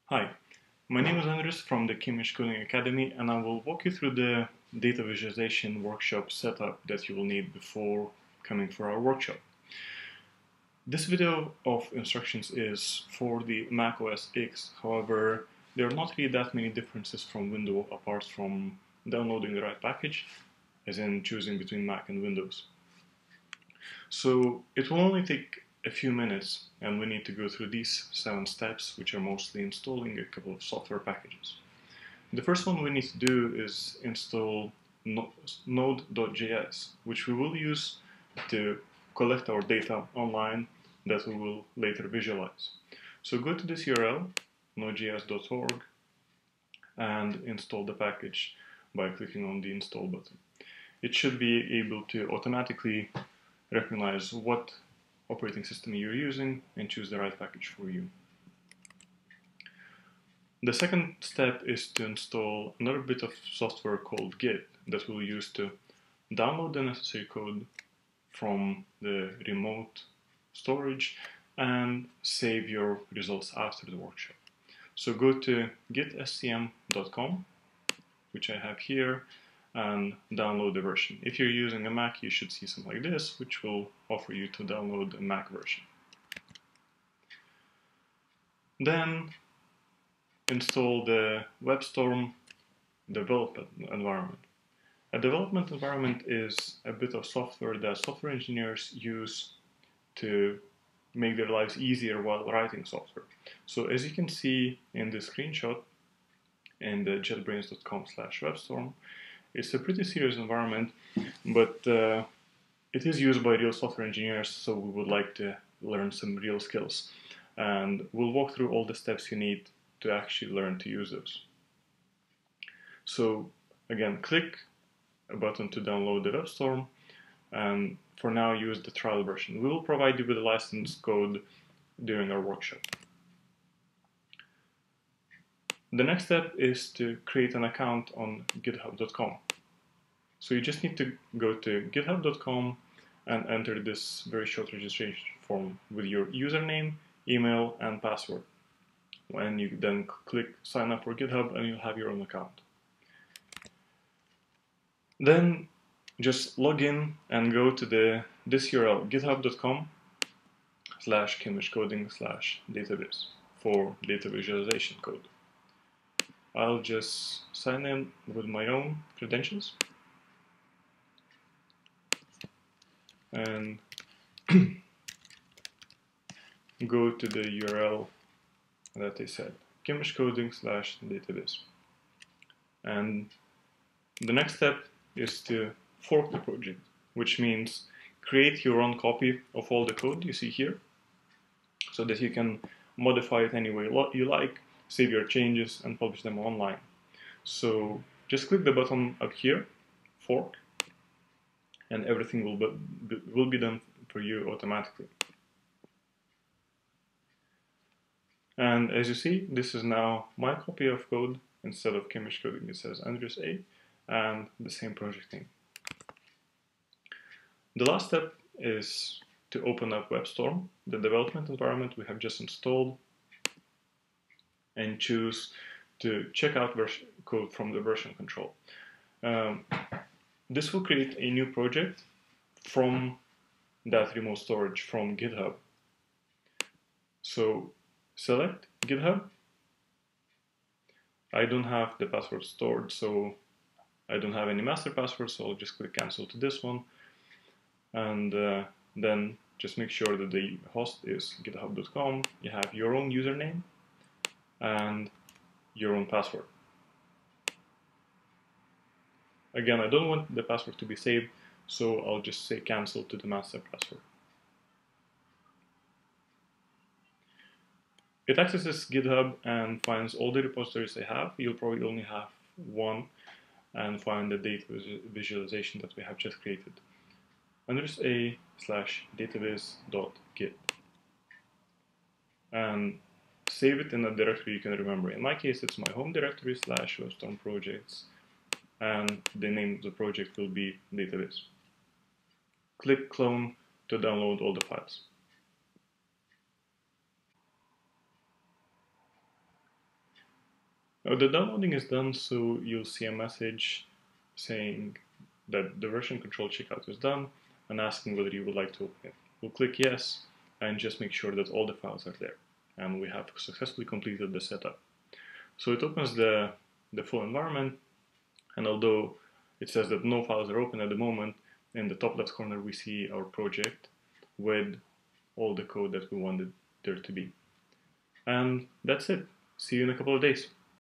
Hi, my name is Andres from the Cambridge Coding Academy, and I will walk you through the data visualization workshop setup that you will need before coming for our workshop. This video of instructions is for the Mac OS X. However, there are not really that many differences from Windows apart from downloading the right package, as in choosing between Mac and Windows. So it will only take a few minutes, and we need to go through these 7 steps, which are mostly installing a couple of software packages. The first one we need to do is install node.js, which we will use to collect our data online that we will later visualize. So go to this URL, nodejs.org, and install the package by clicking on the install button. It should be able to automatically recognize what operating system you're using and choose the right package for you. The second step is to install another bit of software called Git that we'll use to download the necessary code from the remote storage and save your results after the workshop. So go to gitscm.com, which I have here, and download the version. If you're using a Mac, you should see something like this, which will offer you to download a Mac version. Then install the WebStorm development environment. A development environment is a bit of software that software engineers use to make their lives easier while writing software. So as you can see in the screenshot in the jetbrains.com/WebStorm, it's a pretty serious environment, but it is used by real software engineers, so we would like to learn some real skills. And we'll walk through all the steps you need to actually learn to use those. So again, click a button to download the WebStorm, and for now use the trial version. We will provide you with a license code during our workshop. The next step is to create an account on github.com. So you just need to go to github.com and enter this very short registration form with your username, email, and password. When you then click sign up for GitHub, and you'll have your own account. Then just log in and go to this URL, github.com/cambridgecoding/database for data visualization code. I'll just sign in with my own credentials and go to the URL that I said, cambridgecoding/database. And the next step is to fork the project, which means create your own copy of all the code you see here so that you can modify it any way you like, save your changes, and publish them online. So just click the button up here, fork, and everything will be done for you automatically. And as you see, this is now my copy of code. Instead of Cambridge Coding, it says Andres A, and the same project name. The last step is to open up WebStorm, the development environment we have just installed, and choose to check out code from the version control. This will create a new project from that remote storage from GitHub. So select GitHub. I don't have the password stored, so I don't have any master password, so I'll just click cancel to this one. And then just make sure that the host is github.com. You have your own username and your own password. Again, I don't want the password to be saved, so I'll just say cancel to the master password. It accesses GitHub and finds all the repositories I have. You'll probably only have one, and find the data visualization that we have just created. andresa/database.git. And save it in a directory you can remember. In my case, it's my home directory /WebStorm projects, and the name of the project will be database. Click clone to download all the files. Now the downloading is done, so you'll see a message saying that the version control checkout is done and asking whether you would like to open it. We'll click yes and just make sure that all the files are there, and we have successfully completed the setup. So it opens the full environment, and although it says that no files are open at the moment, in the top left corner we see our project with all the code that we wanted there to be. And that's it. See you in a couple of days.